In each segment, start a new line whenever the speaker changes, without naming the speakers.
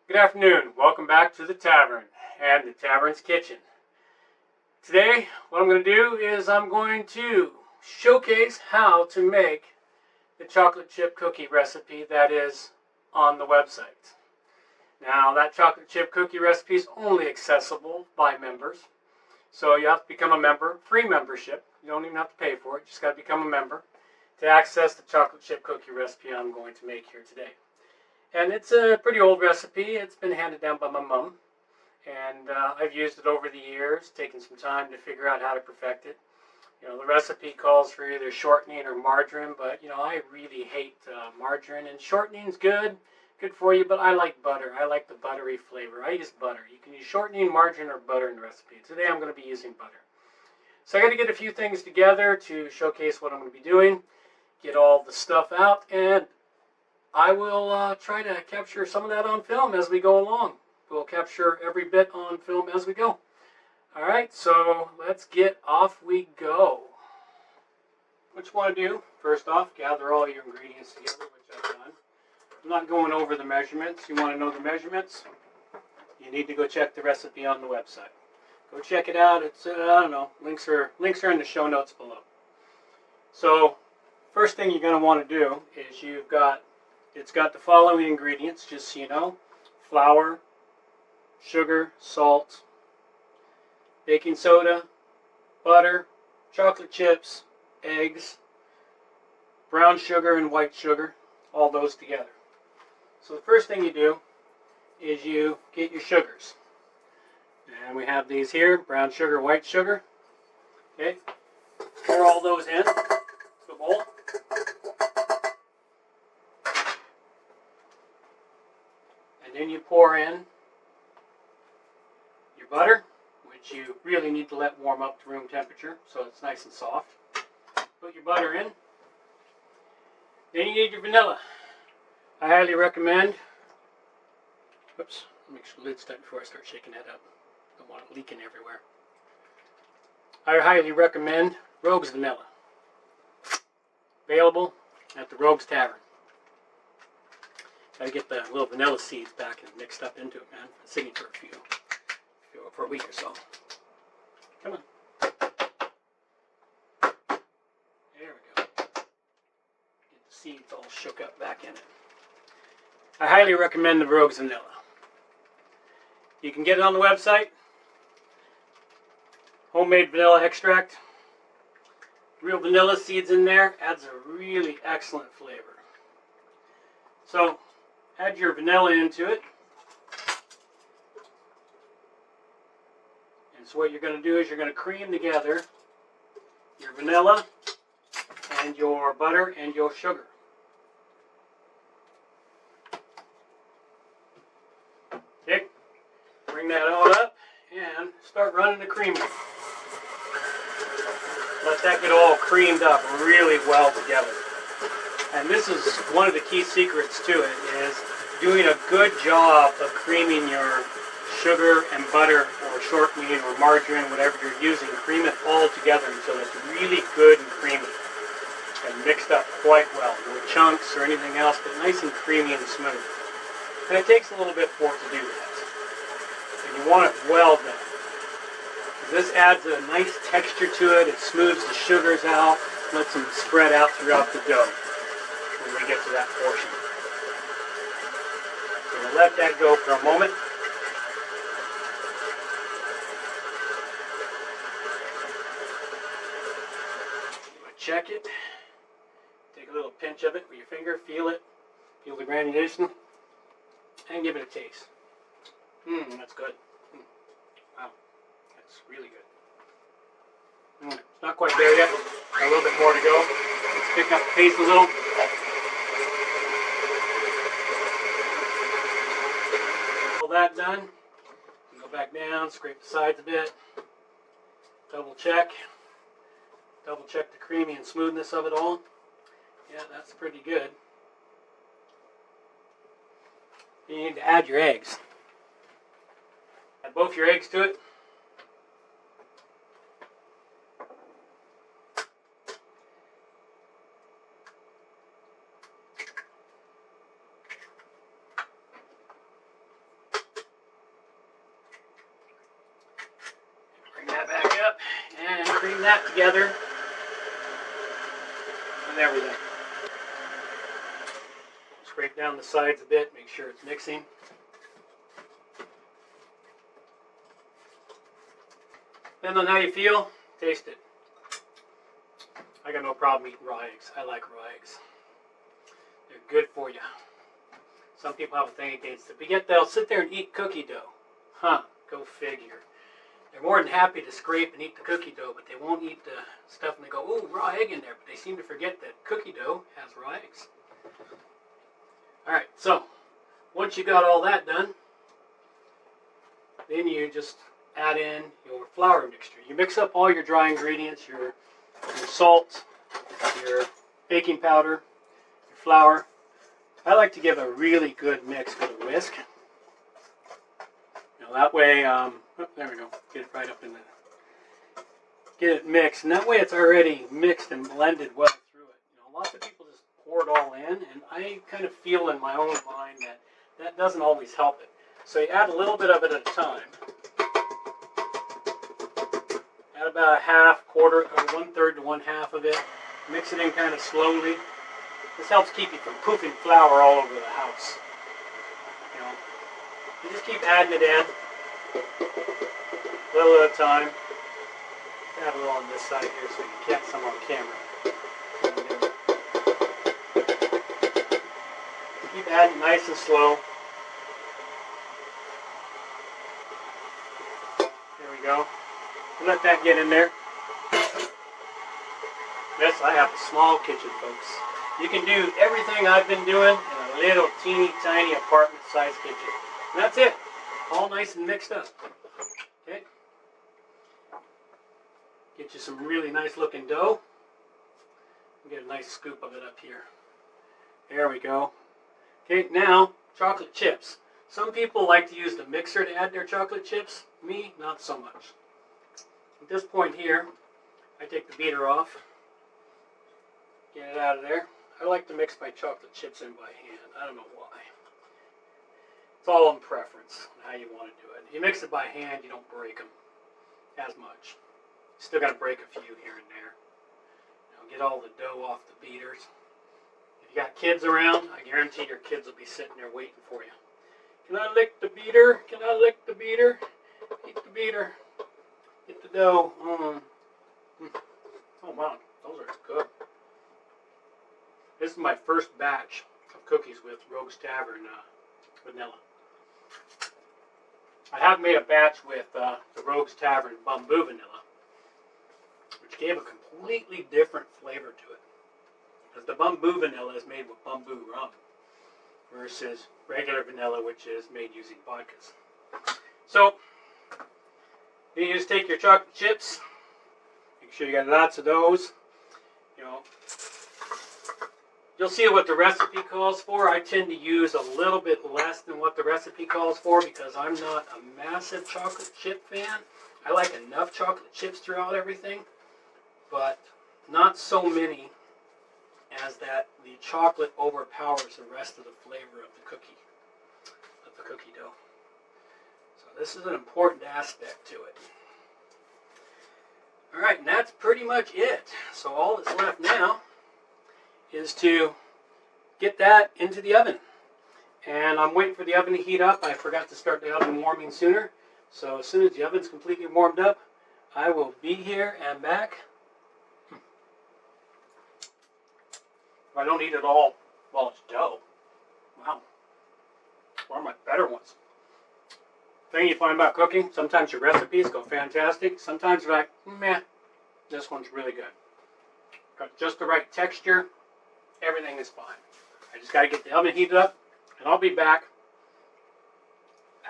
Good afternoon. Welcome back to the tavern and the tavern's kitchen. Today, what I'm going to do is I'm going to showcase how to make the chocolate chip cookie recipe that is on the website. Now, that chocolate chip cookie recipe is only accessible by members. So you have to become a member, free membership. You don't even have to pay for it. You just got to become a member to access the chocolate chip cookie recipe I'm going to make here today. And it's a pretty old recipe. It's been handed down by my mom. And I've used it over the years, taken some time to figure out how to perfect it. You know, the recipe calls for either shortening or margarine, but, you know, I really hate margarine. And shortening's good for you, but I like butter. I like the buttery flavor. I use butter. You can use shortening, margarine, or butter in the recipe. Today I'm going to be using butter. So I got to get a few things together to showcase what I'm going to be doing, get all the stuff out, and I will try to capture some of that on film as we go along. We'll capture every bit on film as we go. Alright, so let's get off we go. What you want to do, first off, gather all your ingredients together, which I've done. I'm not going over the measurements. You want to know the measurements? You need to go check the recipe on the website. Go check it out. It's, I don't know, links are in the show notes below. So, first thing you're going to want to do is it's got the following ingredients, just so you know: flour, sugar, salt, baking soda, butter, chocolate chips, eggs, brown sugar and white sugar, all those together. So the first thing you do is you get your sugars. And we have these here, brown sugar, white sugar. Okay, pour all those in the bowl. And then you pour in your butter, which you really need to let warm up to room temperature so it's nice and soft. Put your butter in. Then you need your vanilla. I highly recommend, whoops, make sure the lid's tight before I start shaking that up. Don't want it leaking everywhere. I highly recommend Rogue's Vanilla. Available at the Rogue's Tavern. Gotta get the little vanilla seeds back and mixed up into it, man. It's sitting for a week or so. Come on. There we go. Get the seeds all shook up back in it. I highly recommend the Rogue's Vanilla. You can get it on the website. Homemade vanilla extract. Real vanilla seeds in there. Adds a really excellent flavor. So, add your vanilla into it. And so what you're going to do is you're going to cream together your vanilla and your butter and your sugar. Okay, bring that all up and start running the creamer. Let that get all creamed up really well together. And this is one of the key secrets to it, is doing a good job of creaming your sugar and butter or shortening or margarine, whatever you're using. Cream it all together until it's really good and creamy and mixed up quite well. No chunks or anything else, but nice and creamy and smooth. And it takes a little bit for it to do that. And you want it well done. This adds a nice texture to it. It smooths the sugars out, lets them spread out throughout the dough when we get to that portion. So we'll let that go for a moment. Check it. Take a little pinch of it with your finger, feel it, feel the granulation, and give it a taste. That's good. Wow, that's really good. It's not quite there yet. Got a little bit more to go. Let's pick up the pace a little. All that done. Go back down, scrape the sides a bit. Double check the creamy and smoothness of it all. Yeah, that's pretty good. You need to add your eggs. Add both your eggs to it. that together and everything. Scrape down the sides a bit, make sure it's mixing. Depending on how you feel, taste it. I got no problem eating raw eggs. I like raw eggs. They're good for you. Some people have a thing against it, but yet they'll sit there and eat cookie dough. Huh, go figure. They're more than happy to scrape and eat the cookie dough, but they won't eat the stuff and they go, ooh, raw egg in there. But they seem to forget that cookie dough has raw eggs. Alright, so once you got all that done, then you just add in your flour mixture. You mix up all your dry ingredients, your salt, your baking powder, your flour. I like to give a really good mix with a whisk. You know, that way, there we go, get it right up in there. Get it mixed, and that way it's already mixed and blended well through it. You know, lots of people just pour it all in, and I kind of feel in my own mind that that doesn't always help it. So you add a little bit of it at a time. Add about a half, quarter, or 1/3 to 1/2 of it. Mix it in kind of slowly. This helps keep you from poofing flour all over the house. You know, you just keep adding it in, a little at a time. Add a little on this side here so you can get some on camera. Keep adding nice and slow. There we go. Let that get in there. Yes, I have a small kitchen, folks. You can do everything I've been doing in a little teeny tiny apartment sized kitchen. And that's it. All nice and mixed up. Okay. Get you some really nice looking dough. Get a nice scoop of it up here. There we go. Okay, now chocolate chips. Some people like to use the mixer to add their chocolate chips. Me, not so much. At this point here, I take the beater off. Get it out of there. I like to mix my chocolate chips in by hand. I don't know why. It's all in preference on how you want to do it. If you mix it by hand, you don't break them as much. Still got to break a few here and there. You know, get all the dough off the beaters. If you got kids around, I guarantee your kids will be sitting there waiting for you. Can I lick the beater? Can I lick the beater? Eat the beater. Get the dough. Oh wow, those are good. This is my first batch of cookies with Rogue's Tavern vanilla. I have made a batch with the Rogue's Tavern Bamboo Vanilla, which gave a completely different flavor to it. Because the Bamboo Vanilla is made with bamboo rum versus regular vanilla, which is made using vodkas. So, you just take your chocolate chips, make sure you got lots of those. You know, you'll see what the recipe calls for. I tend to use a little bit less than what the recipe calls for because I'm not a massive chocolate chip fan. I like enough chocolate chips throughout everything, but not so many as that the chocolate overpowers the rest of the flavor of the cookie dough. So this is an important aspect to it. Alright, and that's pretty much it. So all that's left now is to get that into the oven. And I'm waiting for the oven to heat up. I forgot to start the oven warming sooner. So as soon as the oven's completely warmed up, I will be here and back. I don't eat it all while it's dough. Wow. One of my better ones. Thing you find about cooking, sometimes your recipes go fantastic. Sometimes you're like, meh, this one's really good. Got just the right texture. Everything is fine. I just got to get the oven heated up, and I'll be back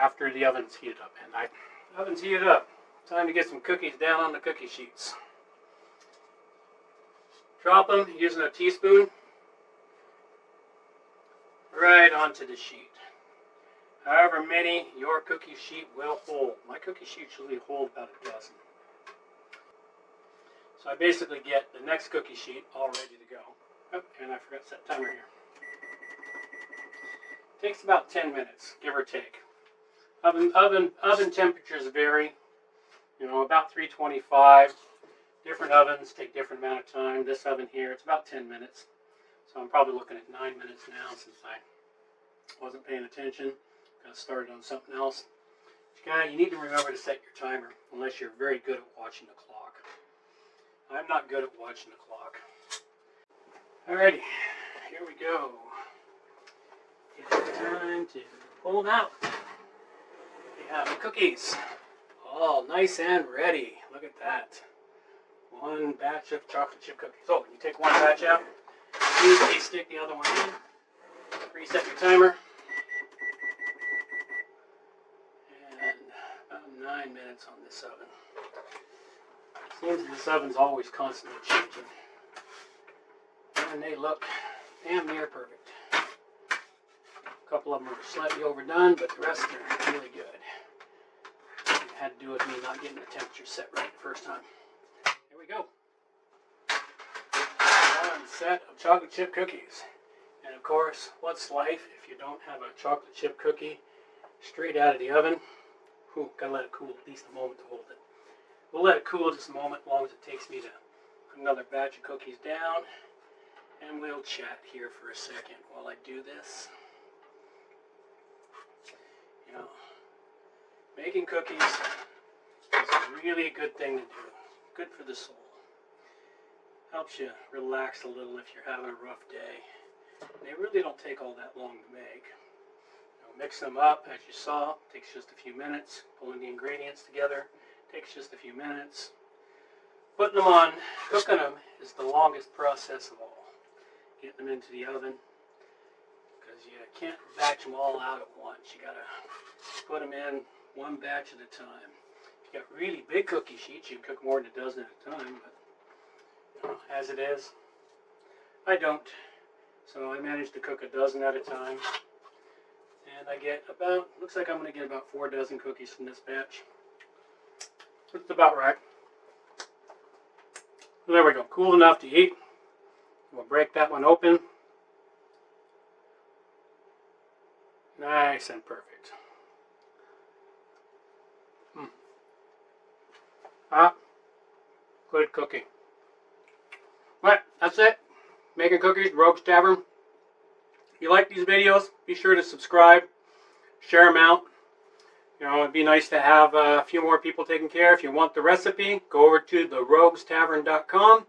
after the oven's heated up. And the oven's heated up. Time to get some cookies down on the cookie sheets. Drop them using a teaspoon right onto the sheet. However many your cookie sheet will hold. My cookie sheet usually hold about a dozen. So I basically get the next cookie sheet all ready to go. Oh, and I forgot to set timer here. Takes about 10 minutes, give or take. Oven temperatures vary. You know, about 325 Different ovens take different amount of time. This oven here, it's about 10 minutes. So I'm probably looking at 9 minutes now since I wasn't paying attention. Got started on something else. You need to remember to set your timer unless you're very good at watching the clock. I'm not good at watching the clock. Alrighty, here we go. It's time to pull them out. We have the cookies. All nice and ready. Look at that. One batch of chocolate chip cookies. So you take one batch out, easily stick the other one in, reset your timer, and about 9 minutes on this oven. Seems this oven's always constantly changing. And they look damn near perfect. A couple of them are slightly overdone, but the rest are really good. It had to do with me not getting the temperature set right the first time. Here we go. One set of chocolate chip cookies. And of course, what's life if you don't have a chocolate chip cookie straight out of the oven? Ooh, gotta let it cool at least a moment to hold it. We'll let it cool just a moment, as long as it takes me to put another batch of cookies down. And we'll chat here for a second while I do this. You know, making cookies is really a good thing to do. Good for the soul. Helps you relax a little if you're having a rough day. And they really don't take all that long to make. Mix them up, as you saw. Takes just a few minutes. Pulling the ingredients together takes just a few minutes. Putting them on, cooking them is the longest process of all. Getting them into the oven, because you can't batch them all out at once. You gotta put them in one batch at a time. If you got really big cookie sheets, you cook more than a dozen at a time, but you know, as it is, I don't. So I managed to cook a dozen at a time. And I get about, looks like I'm going to get about 4 dozen cookies from this batch. That's about right. There we go, cool enough to eat. We'll break that one open. Nice and perfect. Good cookie. Alright, that's it. Making cookies, Rogue's Tavern. If you like these videos, be sure to subscribe, share them out. You know, it'd be nice to have a few more people taking care. If you want the recipe, go over to theroguestavern.com.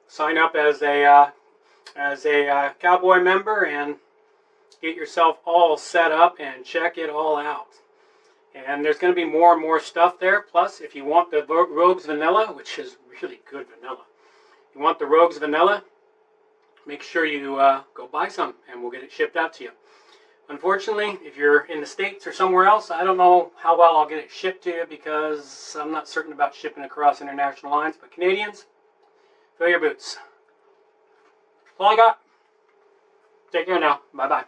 Sign up as a cowboy member and get yourself all set up and check it all out. And there's going to be more and more stuff there. Plus, if you want the Rogue's Vanilla, which is really good vanilla, you want the Rogue's Vanilla, make sure you go buy some and we'll get it shipped out to you. Unfortunately, if you're in the States or somewhere else, I don't know how well I'll get it shipped to you because I'm not certain about shipping across international lines. But Canadians, fill your boots. That's all I got. Take care now. Bye-bye.